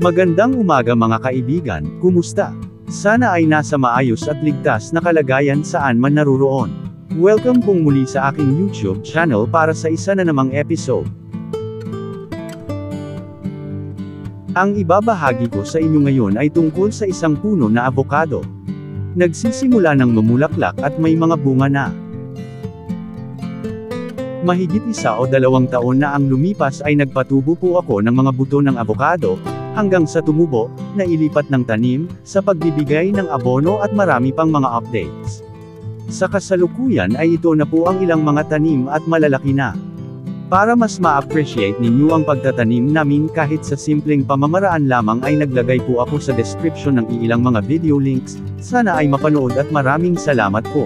Magandang umaga mga kaibigan, kumusta? Sana ay nasa maayos at ligtas na kalagayan saan man naruroon. Welcome pong muli sa aking YouTube channel para sa isa na namang episode. Ang ibabahagi ko sa inyo ngayon ay tungkol sa isang puno na avocado. Nagsisimula ng mamulaklak at may mga bunga na. Mahigit 1 o 2 taon na ang lumipas ay nagpatubo po ako ng mga buto ng avocado, hanggang sa tumubo, nailipat ng tanim, sa pagbibigay ng abono at marami pang mga updates. Sa kasalukuyan ay ito na po ang ilang mga tanim at malalaki na. Para mas ma-appreciate ninyo ang pagtatanim namin kahit sa simpleng pamamaraan lamang ay naglagay po ako sa description ng ilang mga video links, sana ay mapanood at maraming salamat po.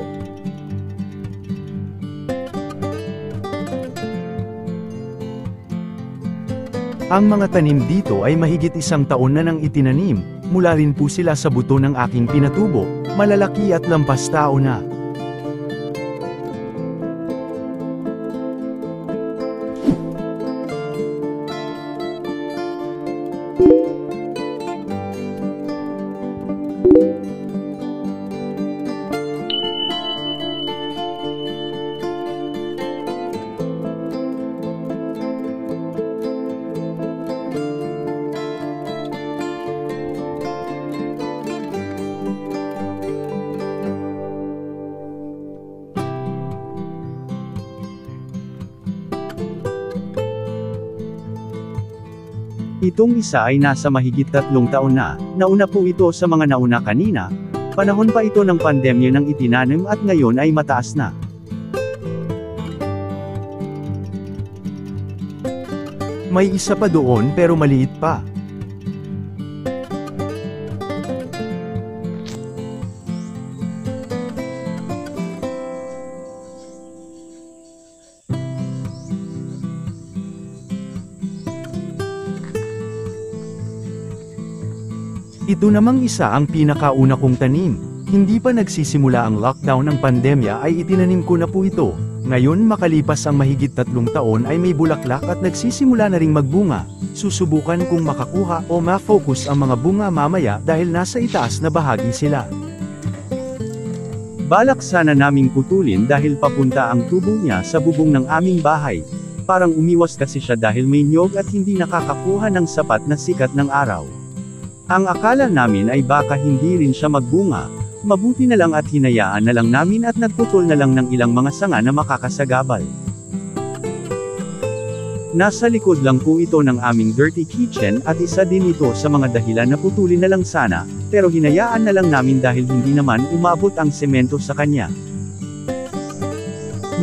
Ang mga tanim dito ay mahigit 1 taon na nang itinanim, mula rin po sila sa buto ng aking pinatubo, malalaki at lampas tao na. Itong isa ay nasa mahigit 3 taon na, nauna po ito sa mga nauna kanina, panahon pa ito ng pandemya nang itinanim at ngayon ay mataas na. May isa pa doon pero maliit pa. Ito namang isa ang pinakauna kong tanim. Hindi pa nagsisimula ang lockdown ng pandemya ay itinanim ko na po ito. Ngayon makalipas ang mahigit 3 taon ay may bulaklak at nagsisimula na ring magbunga. Susubukan kung makakuha o ma-focus ang mga bunga mamaya dahil nasa itaas na bahagi sila. Balak sana naming putulin dahil papunta ang tubo niya sa bubong ng aming bahay. Parang umiwas kasi siya dahil may niyog at hindi nakakakuha ng sapat na sikat ng araw. Ang akala namin ay baka hindi rin siya magbunga, mabuti na lang at hinayaan na lang namin at nagputol na lang ng ilang mga sanga na makakasagabal. Nasa likod lang po ito ng aming dirty kitchen at isa din ito sa mga dahilan na putulin na lang sana, pero hinayaan na lang namin dahil hindi naman umabot ang semento sa kanya.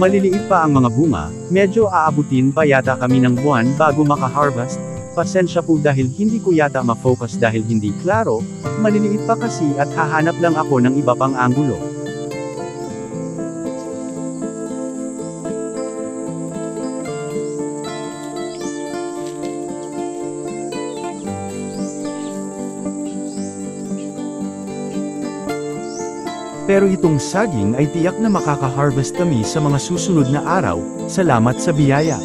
Maliliit pa ang mga bunga, medyo aabutin pa yata kami ng buwan bago maka-harvest. Pasensya po dahil hindi ko yata ma-focus dahil hindi klaro, maliliit pa kasi at hahanap lang ako ng iba pang anggulo. Pero itong saging ay tiyak na makaka-harvest kami sa mga susunod na araw, salamat sa biyaya.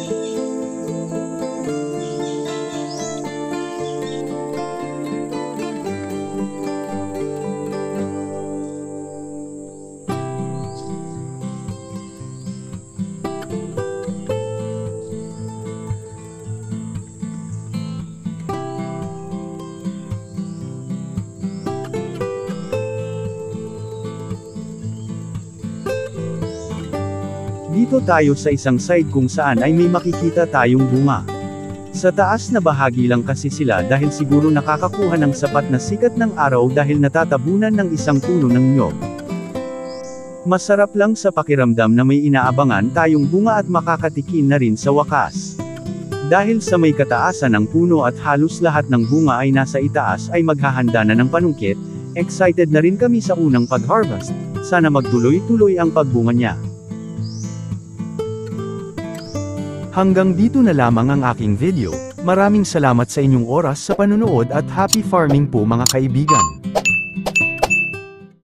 Dito tayo sa isang side kung saan ay may makikita tayong bunga. Sa taas na bahagi lang kasi sila dahil siguro nakakakuha ng sapat na sikat ng araw dahil natatabunan ng isang puno ng niyog. Masarap lang sa pakiramdam na may inaabangan tayong bunga at makakatikim na rin sa wakas. Dahil sa may kataasan ng puno at halos lahat ng bunga ay nasa itaas ay maghahanda na ng panungkit, excited na rin kami sa unang pag-harvest, sana magtuloy-tuloy ang pagbunga niya. Hanggang dito na lamang ang aking video, maraming salamat sa inyong oras sa panunood at happy farming po mga kaibigan.